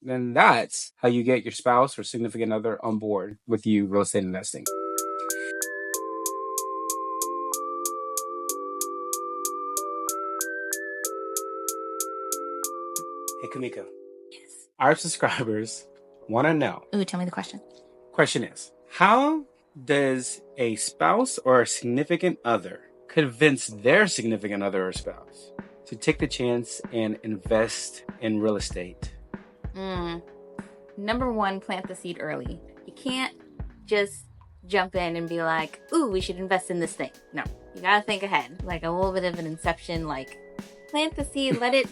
then that's how you get your spouse or significant other on board with you real estate investing. Hey, Kamiko. Yes. Our subscribers want to know. Ooh, tell me the question. Question is, how does a spouse or a significant other convince their significant other or spouse to take the chance and invest in real estate? Number one, plant the seed early. You can't just jump in and be like, ooh, we should invest in this thing. No, you gotta think ahead. Like a little bit of an inception, like plant the seed, let it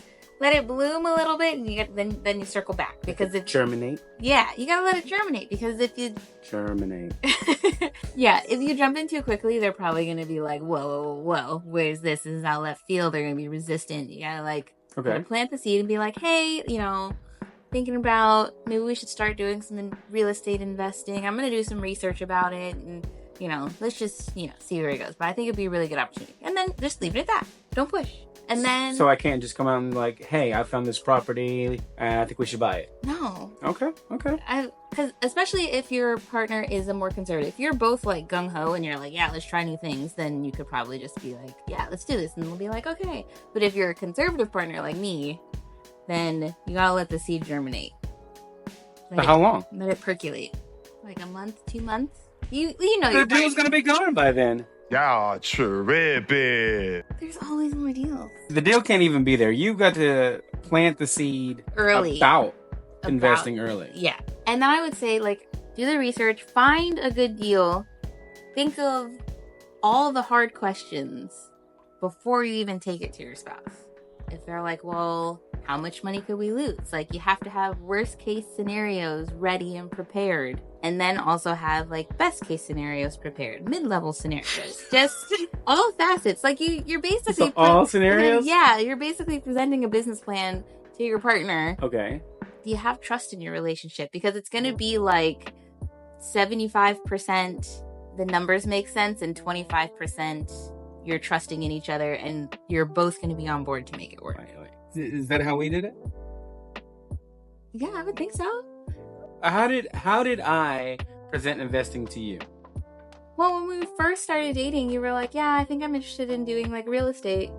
bloom a little bit, and then you circle back. Because if germinate? Yeah, you gotta let it germinate, because if you germinate. Yeah, if you jump in too quickly, they're probably gonna be like, whoa, where's this? This is out left field. They're gonna be resistant. You gotta plant the seed and be like, hey, thinking about maybe we should start doing some real estate investing. I'm going to do some research about it, and, let's just, see where it goes. But I think it'd be a really good opportunity. And then just leave it at that. Don't push. And then... So I can't just come out and like, hey, I found this property and I think we should buy it. No. Okay. Because especially if your partner is a more conservative. If you're both like gung-ho and you're like, yeah, let's try new things, then you could probably just be like, yeah, let's do this. And they'll be like, okay. But if you're a conservative partner like me, then you gotta let the seed germinate. How long? Let it percolate. Like a month, 2 months. You know the deal's gonna be gone by then. Y'all tripping. There's always more deals. The deal can't even be there. You've got to plant the seed early about investing early. Yeah. And then I would say, do the research, find a good deal, think of all the hard questions before you even take it to your spouse. If they're like, well, how much money could we lose? You have to have worst case scenarios ready and prepared. And then also have best case scenarios prepared, mid-level scenarios, just all facets. You're basically all scenarios. Yeah, you're basically presenting a business plan to your partner. Okay. Do you have trust in your relationship? Because it's going to be 75% the numbers make sense, and 25% you're trusting in each other, and you're both going to be on board to make it work. Right. Is that how we did it? Yeah, I would think so. How did I present investing to you? Well, when we first started dating, you were like, yeah, I think I'm interested in doing real estate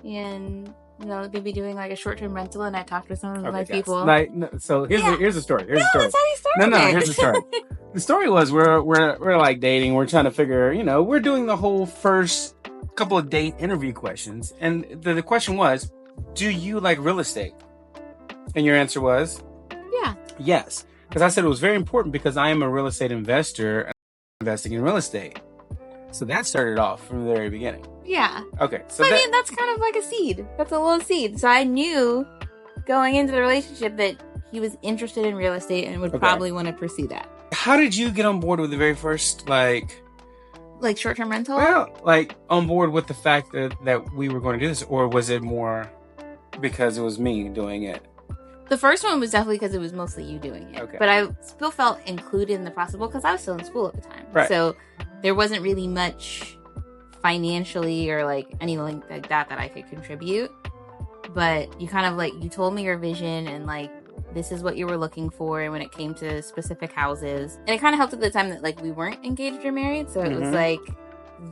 and, maybe doing a short-term rental. And I talked with some of my people. So here's the story. That's how you started. No, here's the story. The story was we're dating. We're trying to figure, we're doing the whole first couple of date interview questions. And the question was, do you like real estate? And your answer was? Yeah. Yes. Because I said it was very important because I am a real estate investor and I'm investing in real estate. So that started off from the very beginning. Yeah. Okay. So that's kind of like a seed. That's a little seed. So I knew going into the relationship that he was interested in real estate and would probably want to pursue that. How did you get on board with the very first, short-term rental? Well, on board with the fact that we were going to do this, or was it more because it was me doing it? The first one was definitely because it was mostly you doing it. Okay. But I still felt included in the process because I was still in school at the time. Right. So there wasn't really much financially or anything like that I could contribute. But you kind of you told me your vision and this is what you were looking for, and when it came to specific houses. And it kind of helped at the time that we weren't engaged or married. So it was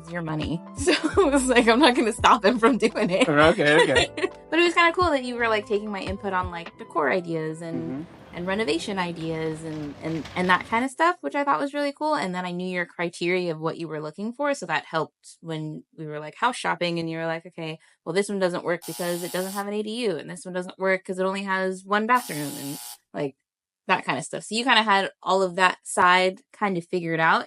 it's your money. So it was I'm not going to stop him from doing it. Okay. But it was kind of cool that you were taking my input on decor ideas and renovation ideas and that kind of stuff, which I thought was really cool. And then I knew your criteria of what you were looking for. So that helped when we were house shopping, and you were okay, well, this one doesn't work because it doesn't have an ADU, and this one doesn't work because it only has one bathroom, and that kind of stuff. So you kind of had all of that side kind of figured out,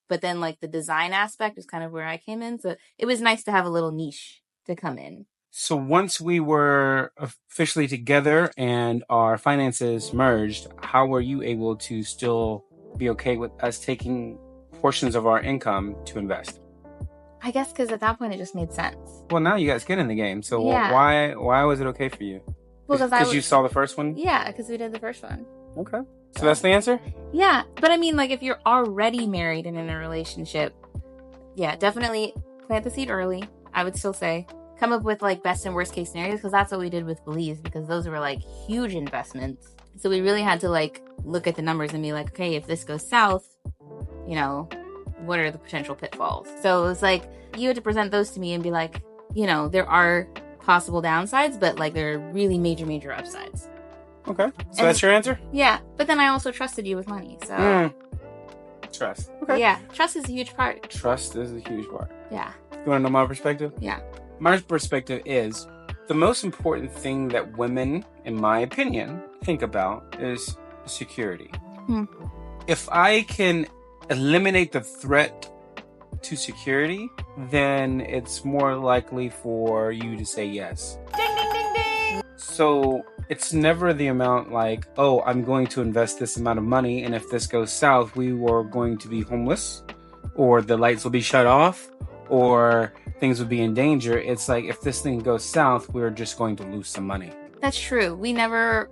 but then the design aspect is kind of where I came in. So it was nice to have a little niche to come in. So once we were officially together and our finances merged, how were you able to still be okay with us taking portions of our income to invest? I guess because at that point it just made sense. Well, now you guys get in the game. So why was it okay for you? Well, because you saw the first one? Yeah, because we did the first one. Okay. So that's the answer? Yeah. But I mean, if you're already married and in a relationship, yeah, definitely plant the seed early, I would still say. come up with like best and worst case scenarios, because that's what we did with Belize, because those were like huge investments. So we really had to like look at the numbers and be like, okay, if this goes south, you know, what are the potential pitfalls? So it was like you had to present those to me and be like, you know, there are possible downsides, but like there are really major upsides. Okay. So that's your answer? Yeah. But then I also trusted you with money. So Trust. Okay. Yeah. Trust is a huge part. Trust is a huge part. Yeah. You want to know my perspective? Yeah. My perspective is the most important thing that women, in my opinion, think about is security. If I can eliminate the threat to security, then it's more likely for you to say yes. Ding, ding, ding, ding. So it's never the amount like, oh, I'm going to invest this amount of money, and if this goes south, we were going to be homeless, or the lights will be shut off, or things would be in danger. It's like, if this thing goes south, we're just going to lose some money. That's true. We never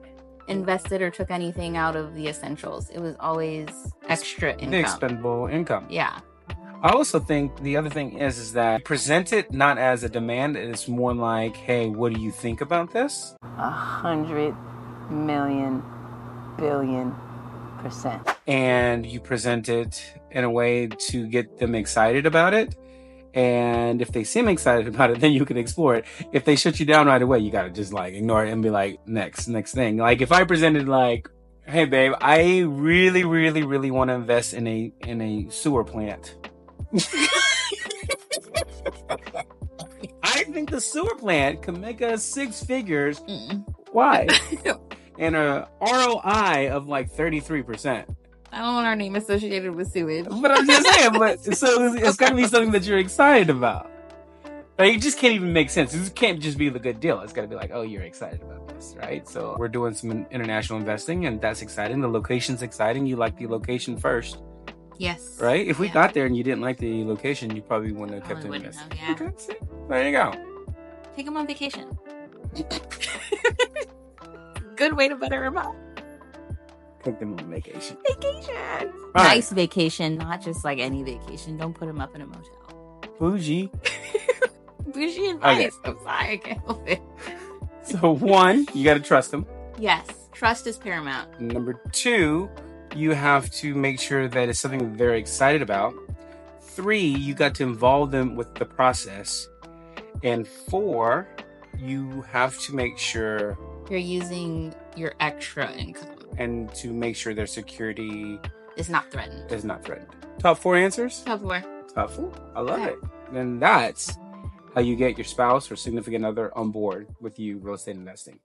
invested or took anything out of the essentials. It was always extra income. The expendable income. Yeah. I also think the other thing is that present it not as a demand. It's more like, hey, what do you think about this? 100 million billion%. And you present it in a way to get them excited about it. And if they seem excited about it, then you can explore it. If they shut you down right away, you gotta just like ignore it and be like, next thing. Like if I presented like, hey babe, I really want to invest in a sewer plant. I think the sewer plant could make us 6 figures. Why? And a ROI of like 33%. I don't want our name associated with sewage. But I'm just saying, so it's got to be something that you're excited about. Like, it just can't even make sense. It can't just be the good deal. It's got to be like, oh, you're excited about this, right? So we're doing some international investing, and that's exciting. The location's exciting. You like the location first. Yes. Right? If we got there and you didn't like the location, you probably wouldn't have kept it invested. Yeah. Okay, see? There you go. Take them on vacation. Good way to better them up. Take them on vacation. Vacation. All Nice vacation, not just like any vacation. Don't put them up in a motel. Bougie. Bougie advice. Okay. I'm sorry, I can't help it. So 1, you got to trust them. Yes. Trust is paramount. Number 2, you have to make sure that it's something they're excited about. 3, you got to involve them with the process. And 4, you have to make sure you're using your extra income. And to make sure their security is not threatened. Top 4 answers? Top 4. Top 4. I love it. Then that's how you get your spouse or significant other on board with you real estate investing.